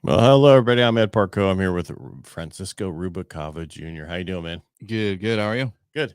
Well, hello everybody. I'm Ed Parcaut. I'm here with Francisco Ruvalcaba Jr. How you doing, man? Good. How are you? Good.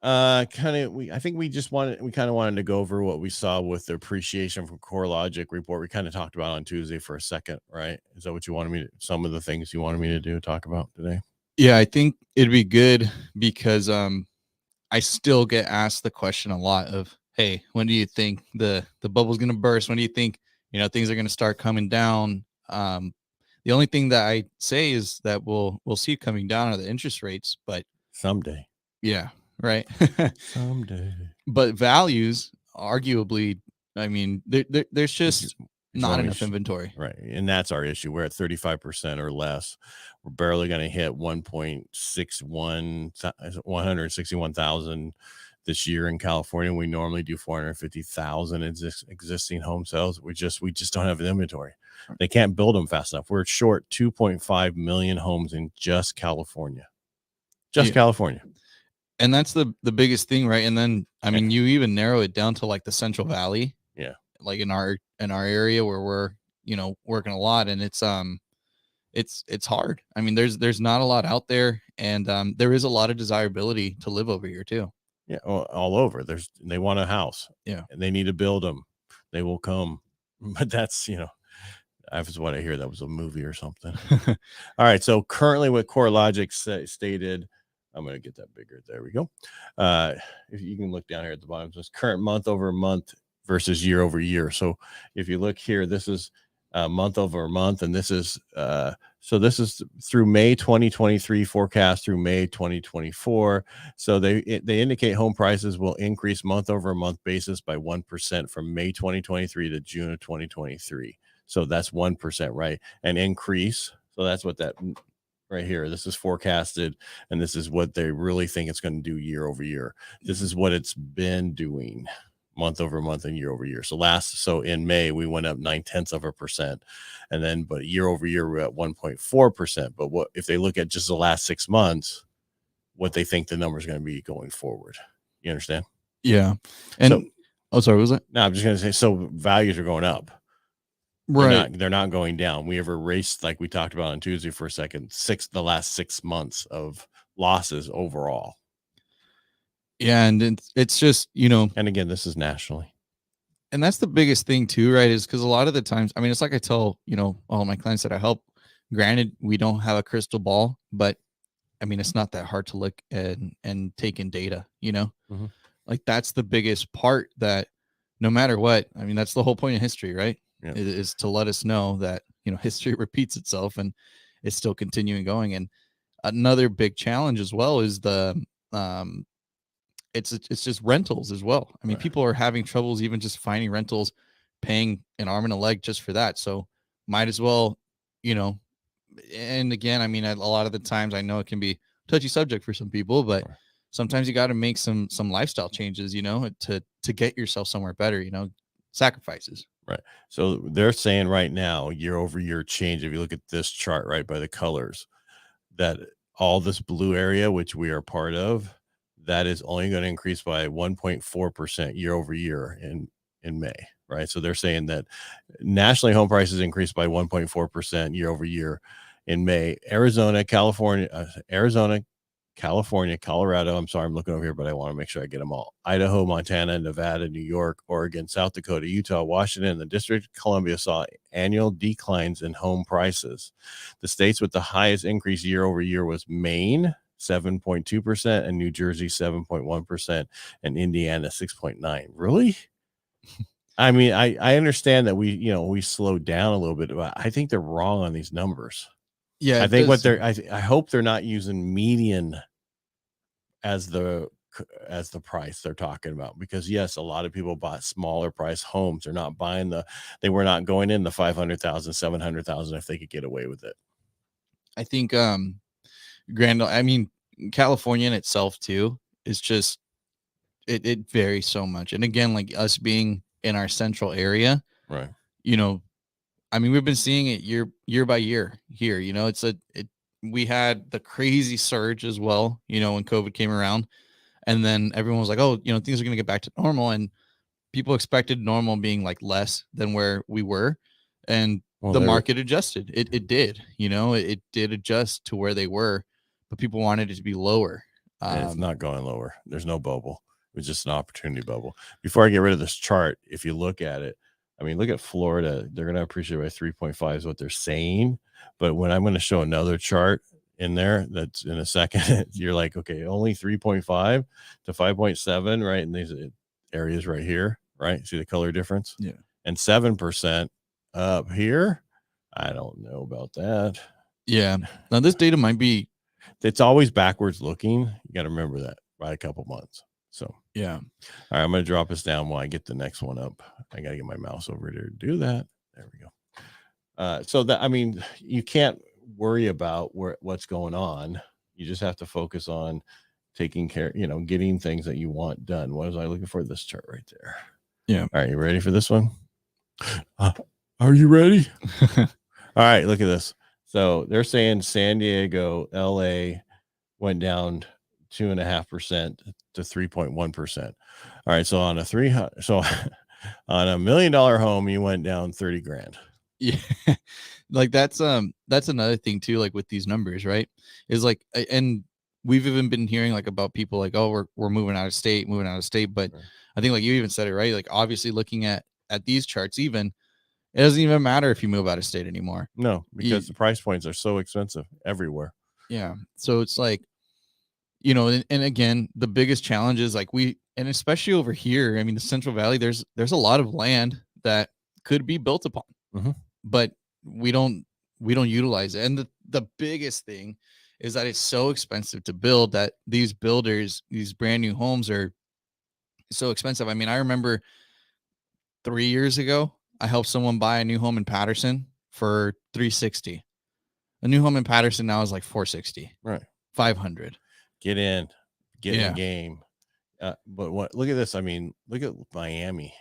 I kind of wanted to go over what we saw with the appreciation from CoreLogic report. We kind of talked about on Tuesday for a second, right? Is that what you wanted me to, some of the things you wanted me to do, talk about today? Yeah, I think it'd be good because I still get asked the question a lot of, hey, when do you think the bubble's gonna burst? When do you think things are gonna start coming down? The only thing that I say is that we'll see it coming down are the interest rates, but Someday. yeah, right. Someday. But values, arguably, I mean, there's just not enough inventory. Right. And that's our issue. We're at 35% or less. We're barely going to hit 161,000 this year in California. We normally do 450,000 existing home sales. We just don't have the inventory. They can't build them fast enough. We're short 2.5 million homes in just California. California. And that's the biggest thing, right? And then I mean, you even narrow it down to like the Central Valley. Yeah. Like in our area where we're, working a lot, and it's hard. I mean, there's not a lot out there, and there is a lot of desirability to live over here too. Yeah, all over. They want a house. Yeah. And they need to build them. They will come. But that's, that's what I hear. That was a movie or something. All right. So currently what CoreLogic stated, I'm going to get that bigger. There we go. If you can look down here at the bottom, it's current month over month versus year over year. So if you look here, this is month over month, and this is this is through May 2023 forecast through May 2024. So they indicate home prices will increase month over month basis by 1% from May 2023 to June of 2023. So that's 1%, right? An increase. So that's what that right here. This is forecasted, and this is what they really think it's going to do year over year. This is what it's been doing month over month and year over year. So in May, we went up 0.9%. And then, but year over year, we're at 1.4%. But what if they look at just the last 6 months, what they think the number is going to be going forward? You understand? Yeah. And sorry, what was that? No, I'm just going to say, so values are going up. Right. They're not going down. We have erased, like we talked about on Tuesday for a second, the last 6 months of losses overall. Yeah, and it's just, and again, this is nationally. And that's the biggest thing too, right? Is because a lot of the times, I mean, it's like I tell, all my clients that I help, granted, we don't have a crystal ball, but I mean, it's not that hard to look and take in data, Mm-hmm. Like that's the biggest part that no matter what, I mean, that's the whole point of history, right? Yeah. Is to let us know that, history repeats itself and it's still continuing going. And another big challenge as well is it's just rentals as well. I mean, people are having troubles even just finding rentals, paying an arm and a leg just for that. So might as well, and again, I mean, a lot of the times I know it can be a touchy subject for some people, but sometimes you got to make some lifestyle changes, to get yourself somewhere better, sacrifices. Right. So they're saying right now, year over year change. If you look at this chart, right, by the colors, that all this blue area, which we are part of, that is only going to increase by 1.4% year over year in May, right? So they're saying that nationally home prices increased by 1.4% year over year in May. Arizona, California, Colorado. I'm sorry, I'm looking over here, but I want to make sure I get them all. Idaho, Montana, Nevada, New York, Oregon, South Dakota, Utah, Washington, and the District of Columbia saw annual declines in home prices. The states with the highest increase year over year was Maine, 7.2%, and New Jersey, 7.1%, and Indiana, 6.9%. Really? I mean, I understand that we slowed down a little bit, but I think they're wrong on these numbers. Yeah, I think I hope they're not using median as the price they're talking about, because yes, a lot of people bought smaller price homes. They're not buying they were not going in the 500,000, 700,000 if they could get away with it. I think, I mean, California in itself too is just, it varies so much. And again, like us being in our central area, right? I mean, we've been seeing it year by year here. We had the crazy surge as well, when COVID came around, and then everyone was like, oh, things are going to get back to normal. And people expected normal being like less than where we were. And Well, the market adjusted. It did, it did adjust to where they were, but people wanted it to be lower. and it's not going lower. There's no bubble. It was just an opportunity bubble. Before I get rid of this chart, if you look at it, I mean, look at Florida. They're going to appreciate by 3.5 is what they're saying. But when I'm going to show another chart in there, that's in a second, you're like, okay, only 3.5 to 5.7, right? And these areas right here, right? See the color difference? Yeah. And 7% up here. I don't know about that. Yeah. Now this data might be. It's always backwards looking. You got to remember that by a couple months. So, yeah. All right, I'm going to drop us down while I get the next one up. I got to get my mouse over there to do that. There we go. So that, I mean, you can't worry about what's going on. You just have to focus on taking care, getting things that you want done. What was I looking for? This chart right there. Yeah. All right, you ready for this one? Are you ready? All right, look at this. So they're saying San Diego, LA went down 2.5% to 3.1%. All right. So on a on $1 million home, you went down 30 grand. Yeah. Like that's another thing too, like with these numbers, right? Is like, and we've even been hearing like about people like, oh, we're moving out of state. But right. I think like you even said it, right? Like obviously looking at these charts, even it doesn't even matter if you move out of state anymore. No, because the price points are so expensive everywhere. Yeah. So it's like, and again, the biggest challenge is like and especially over here, I mean, the Central Valley, there's a lot of land that could be built upon, but we don't utilize it. And the biggest thing is that it's so expensive to build that these builders, these brand new homes are so expensive. I mean, I remember 3 years ago, I helped someone buy a new home in Patterson for $360. A new home in Patterson now is like $460, right? $500. Get in the game. But look at this. I mean, look at Miami.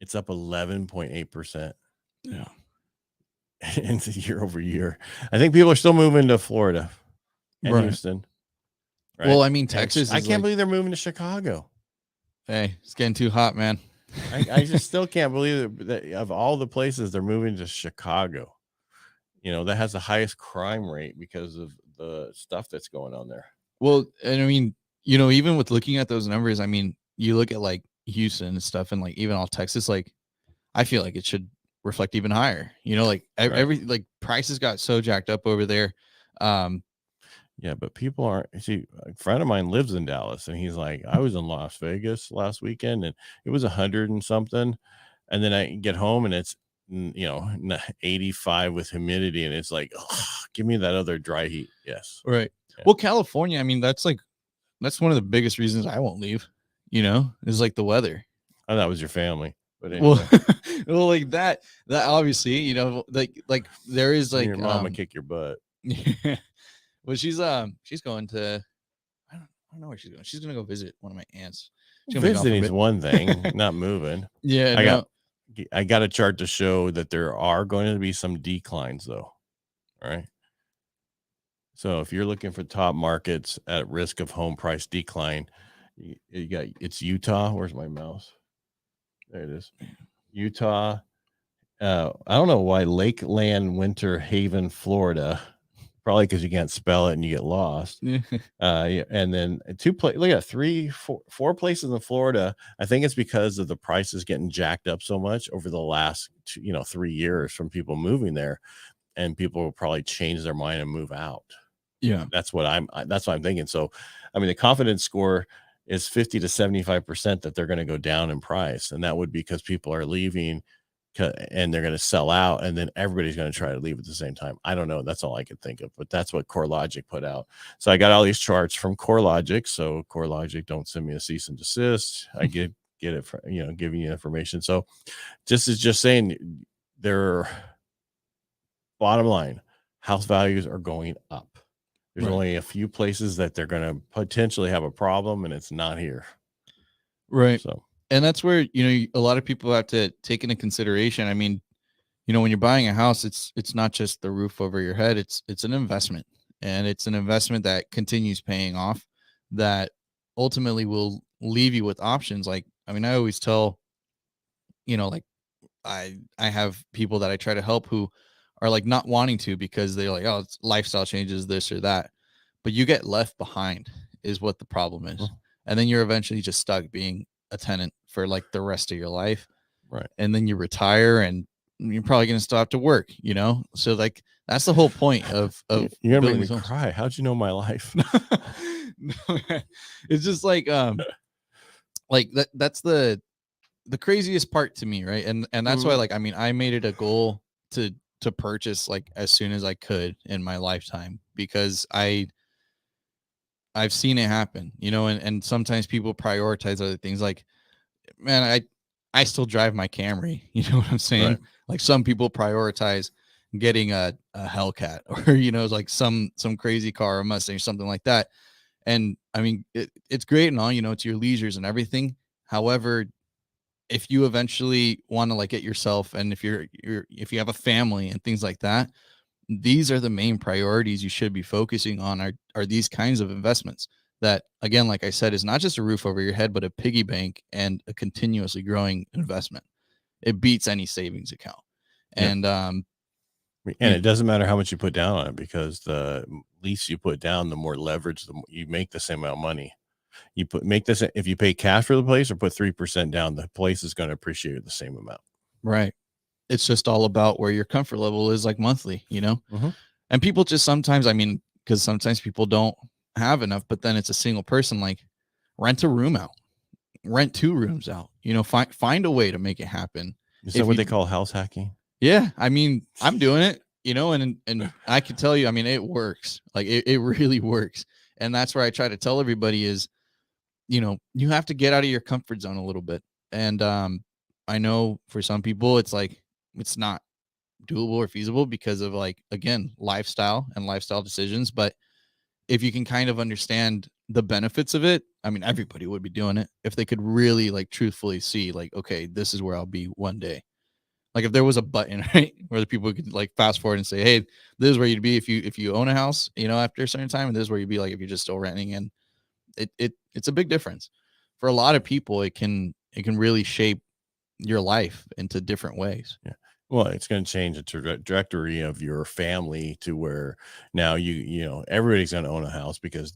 It's up 11.8%. Yeah. Into year over year. I think people are still moving to Florida and Houston. Right? Well, I mean, Texas. I can't believe they're moving to Chicago. Hey, it's getting too hot, man. I just still can't believe that of all the places they're moving to Chicago. That has the highest crime rate because of the stuff that's going on there. Well, and I mean, even with looking at those numbers, I mean, you look at like Houston and stuff, and like even all Texas, like I feel like it should reflect even higher. Like every like prices got so jacked up over there. Yeah, but people aren't. See, a friend of mine lives in Dallas, and he's like, I was in Las Vegas last weekend, and it was 100 and something, and then I get home and it's 85 with humidity, and it's like, give me that other dry heat. Yes, right. Yeah. Well, California, I mean, that's one of the biggest reasons I won't leave. Is like the weather. Oh, that was your family, but anyway. Well, like that obviously, like there is like your mama kick your butt. Well, she's going to, I don't know where she's going. She's gonna go visit one of my aunts. Visiting is one thing, not moving. Yeah, I got a chart to show that there are going to be some declines, though. All right. So if you're looking for top markets at risk of home price decline, it's Utah. Where's my mouse? There it is. Utah. I don't know why Lakeland, Winter Haven, Florida. Probably because you can't spell it and you get lost. And then look at 4 places in Florida. I think it's because of the prices getting jacked up so much over the last 3 years from people moving there, and people will probably change their mind and move out. Yeah, that's what I'm thinking. So, I mean, the confidence score is 50 to 75% that they're going to go down in price, and that would be because people are leaving and they're going to sell out, and then everybody's going to try to leave at the same time. I don't know. That's all I could think of, but that's what CoreLogic put out. So I got all these charts from CoreLogic. So CoreLogic, don't send me a cease and desist. I get it for, giving you information. So just saying, their bottom line, house values are going up. There's only a few places that they're going to potentially have a problem, and it's not here. Right. So. And that's where, a lot of people have to take into consideration. I mean, when you're buying a house, it's not just the roof over your head. It's an investment, and it's an investment that continues paying off, that ultimately will leave you with options. Like, I mean, I always tell, like I have people that I try to help who are like not wanting to because they're like, oh, it's lifestyle changes, this or that. But you get left behind is what the problem is. And then you're eventually just stuck being a tenant for like the rest of your life. Right. And then you retire and you're probably going to still have to work, you know? So like, that's the whole point of You're gonna building make me these homes. cry. How'd you know my life? No, it's just like that's the craziest part to me, right? And that's why, like, I mean, I made it a goal to purchase like as soon as I could in my lifetime, because I've seen it happen, you know, and sometimes people prioritize other things. Like, man, I still drive my Camry, you know what I'm saying? Right. Like some people prioritize getting a Hellcat or, you know, like some crazy car, a Mustang, something like that. And I mean, it's great and all, you know, it's your leisures and everything. However, if you eventually want to like get yourself, and if if you have a family and things like that, these are the main priorities you should be focusing on, are these kinds of investments that, again, like I said, is not just a roof over your head, but a piggy bank and a continuously growing investment. It beats any savings account. Yep. And And it doesn't matter how much you put down on it, because the least you put down, the more leverage, the more you make the same amount of money. You make this, if you pay cash for the place or put 3% down, the place is going to appreciate the same amount. Right. It's just all about where your comfort level is, like monthly, you know? And people just sometimes, I mean, because sometimes people don't have enough, but then it's a single person, like rent a room out, rent 2 rooms out, you know, find a way to make it happen. Is that what they call house hacking? Yeah. I mean, I'm doing it, you know, and I can tell you, I mean, it works. Like it really works. And that's where I try to tell everybody is, you know, you have to get out of your comfort zone a little bit. And I know for some people, it's like, it's not doable or feasible because of, like, again, lifestyle and lifestyle decisions. But if you can kind of understand the benefits of it, I mean, everybody would be doing it if they could really, like, truthfully see, like, okay, this is where I'll be one day. Like if there was a button, right, where the people could like fast forward and say, hey, this is where you'd be if you own a house, you know, after a certain time, and this is where you'd be like if you're just still renting. And it's a big difference for a lot of people. It can really shape your life into different ways. Yeah. Well, it's going to change the trajectory of your family to where now you know, everybody's going to own a house because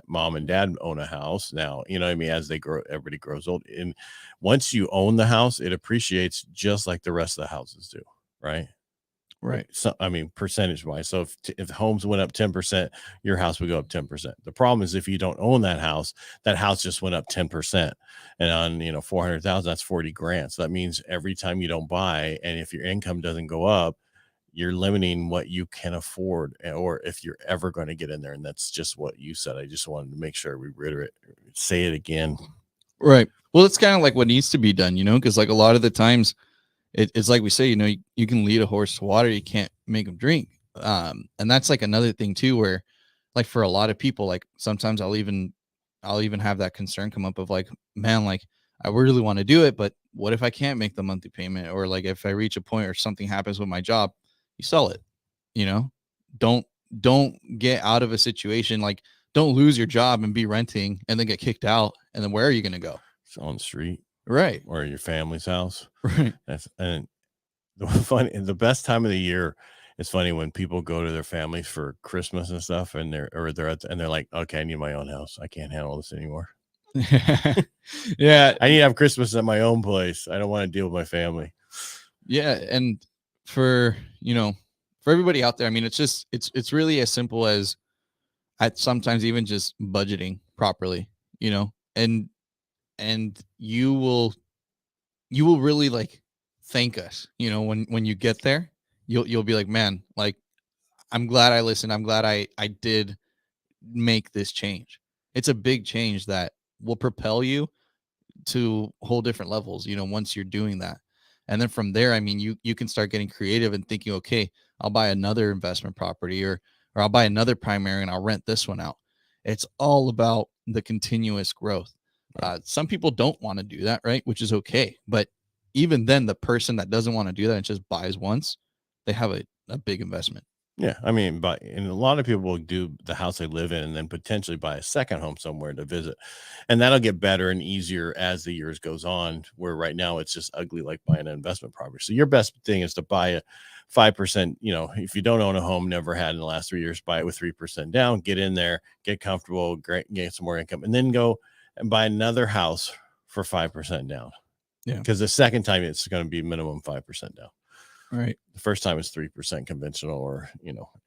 mom and dad own a house now, you know what I mean? As they grow, everybody grows old. And once you own the house, it appreciates just like the rest of the houses do. Right. Right. So, I mean, percentage wise. So if the homes went up 10%, your house would go up 10%. The problem is if you don't own that house just went up 10%. And on, you know, 400,000, that's 40 grand. So that means every time you don't buy, and if your income doesn't go up, you're limiting what you can afford, or if you're ever going to get in there. And that's just what you said. I just wanted to make sure we reiterate, say it again. Right. Well, it's kind of like what needs to be done, you know, because like a lot of the times it's like we say, you know, you can lead a horse to water, you can't make them drink. And that's like another thing too, where like for a lot of people, like sometimes I'll even have that concern come up of like, man, like I really want to do it, but what if I can't make the monthly payment? Or like if I reach a point or something happens with my job, you sell it, you know, don't get out of a situation. Like don't lose your job and be renting and then get kicked out. And then where are you going to go? It's on the street. Right. Or your family's house. Right. And the best time of the year, it's funny when people go to their families for Christmas and stuff, and they're like, okay, I need my own house. I can't handle this anymore. Yeah. I need to have Christmas at my own place. I don't want to deal with my family. Yeah. And for, you know, for everybody out there, I mean, it's really as simple as sometimes even just budgeting properly, you know, and you will really like thank us, you know, when you get there, you'll be like, man, like I'm glad I listened. I'm glad I did make this change. It's a big change that will propel you to whole different levels, you know, once you're doing that. And then from there, I mean, you can start getting creative and thinking, okay, I'll buy another investment property, or I'll buy another primary and I'll rent this one out. It's all about the continuous growth. Some people don't want to do that, right? Which is okay. But even then, the person that doesn't want to do that and just buys once, they have a big investment. Yeah, I mean, and a lot of people will do the house they live in and then potentially buy a second home somewhere to visit, and that'll get better and easier as the years goes on. Where right now it's just ugly, like buying an investment property. So your best thing is to buy a 5%. You know, if you don't own a home, never had in the last 3 years, buy it with 3% down. Get in there, get comfortable, get some more income, and then go and buy another house for 5% down. Yeah, because the second time it's going to be minimum 5% down. Right. The first time is 3% conventional or,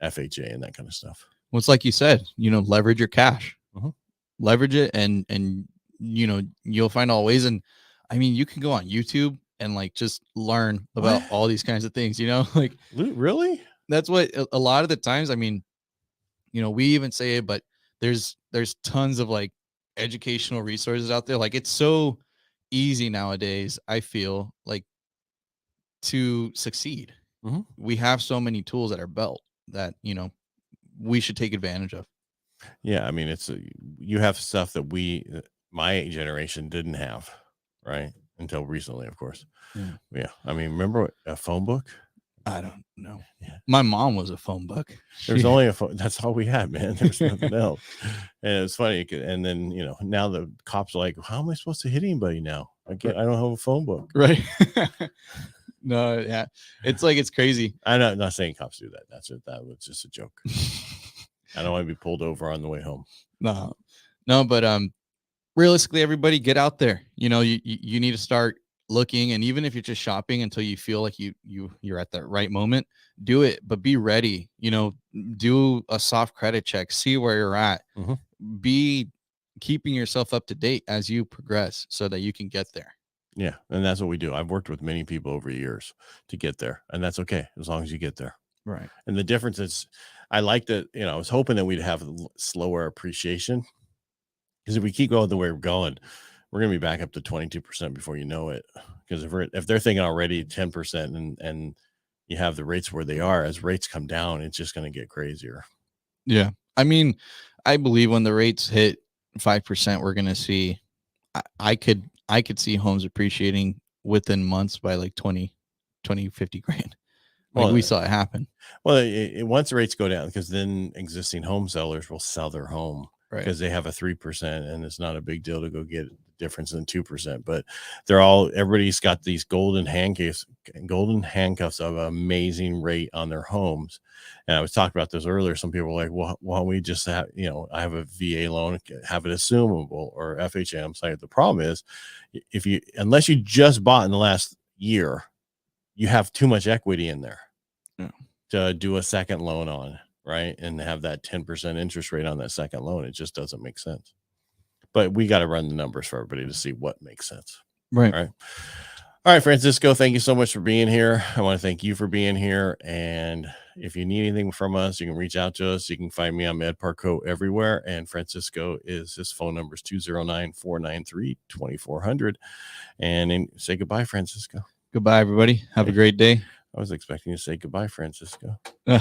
FHA and that kind of stuff. Well, it's like you said, leverage your cash, Mhm. leverage it, and you'll find all ways. And I mean, you can go on YouTube and like just learn about all these kinds of things. Like Really? that's what a lot of the times. I mean, we even say it, but there's tons of like educational resources out there. Like it's so easy nowadays, I feel like, to succeed. Mhm. We have so many tools at our belt that we should take advantage of. Yeah, I mean, you have stuff that my generation didn't have, right? Until recently, of course. Yeah. I mean, remember a phone book? I don't know. Yeah. My mom was a phone book. There's only a phone. That's all we had, man. There's nothing else. And it was funny. And then, now the cops are like, how am I supposed to hit anybody now? I don't have a phone book. Right. No, yeah. It's like, it's crazy. I'm not saying cops do that. That was just a joke. I don't want to be pulled over on the way home. No, but realistically, everybody get out there. You need to start looking, and even if you're just shopping until you feel like you're at that right moment, do it. But be ready. Do a soft credit check, see where you're at. Mhm. Be keeping yourself up to date as you progress so that you can get there. Yeah, and that's what we do. I've worked with many people over years to get there, and that's okay as long as you get there. Right. And the difference is, I like that. I was hoping that we'd have slower appreciation, because if we keep going the way we're going, we're going to be back up to 22% before you know it. Because if they're thinking already 10% and you have the rates where they are, as rates come down, it's just going to get crazier. Yeah, I mean, I believe when the rates hit 5%, we're going to see. I could see homes appreciating within months by like 20, 50 grand. Like we saw it happen. Well, once the rates go down, because then existing home sellers will sell their home because they have a 3%, and it's not a big deal to go get a difference in 2%. But everybody's got these golden handcuffs of an amazing rate on their homes. And I was talking about this earlier. Some people were like, well, why don't we just have, I have a VA loan, have it assumable, or FHA. I'm saying the problem is, unless you just bought in the last year, you have too much equity in there to do a second loan on, right? And have that 10% interest rate on that second loan. It just doesn't make sense. But we got to run the numbers for everybody to see what makes sense. Right. All right, Francisco, thank you so much for being here. I want to thank you for being here. And if you need anything from us, you can reach out to us. You can find me on Parcaut everywhere. And Francisco, his phone number is 209-493-2400. And say goodbye, Francisco. Goodbye, everybody. Have a great day. I was expecting you to say goodbye, Francisco. All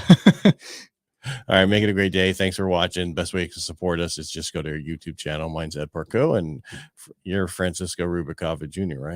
right, make it a great day. Thanks for watching. Best way to support us is just go to our YouTube channel. Mine's Ed Parcaut, and you're Francisco Ruvalcaba Jr., right?